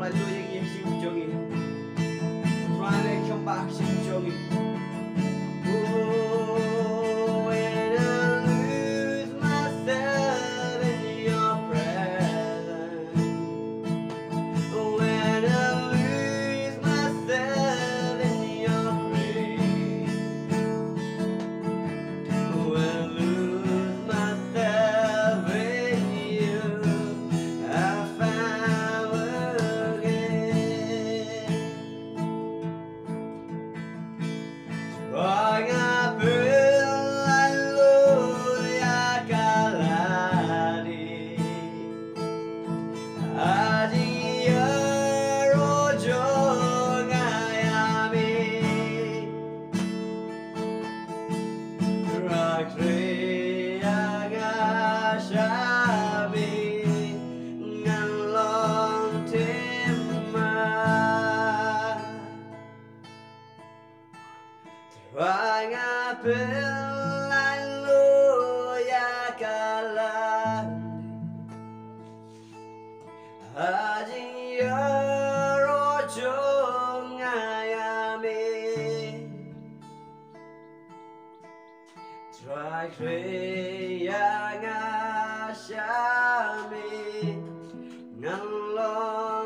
Hallelujah yang simjongi Rane kembang simjongi when I lose myself in your presence when I lose myself in your grace when I lose myself in you I found yang asyami ngalong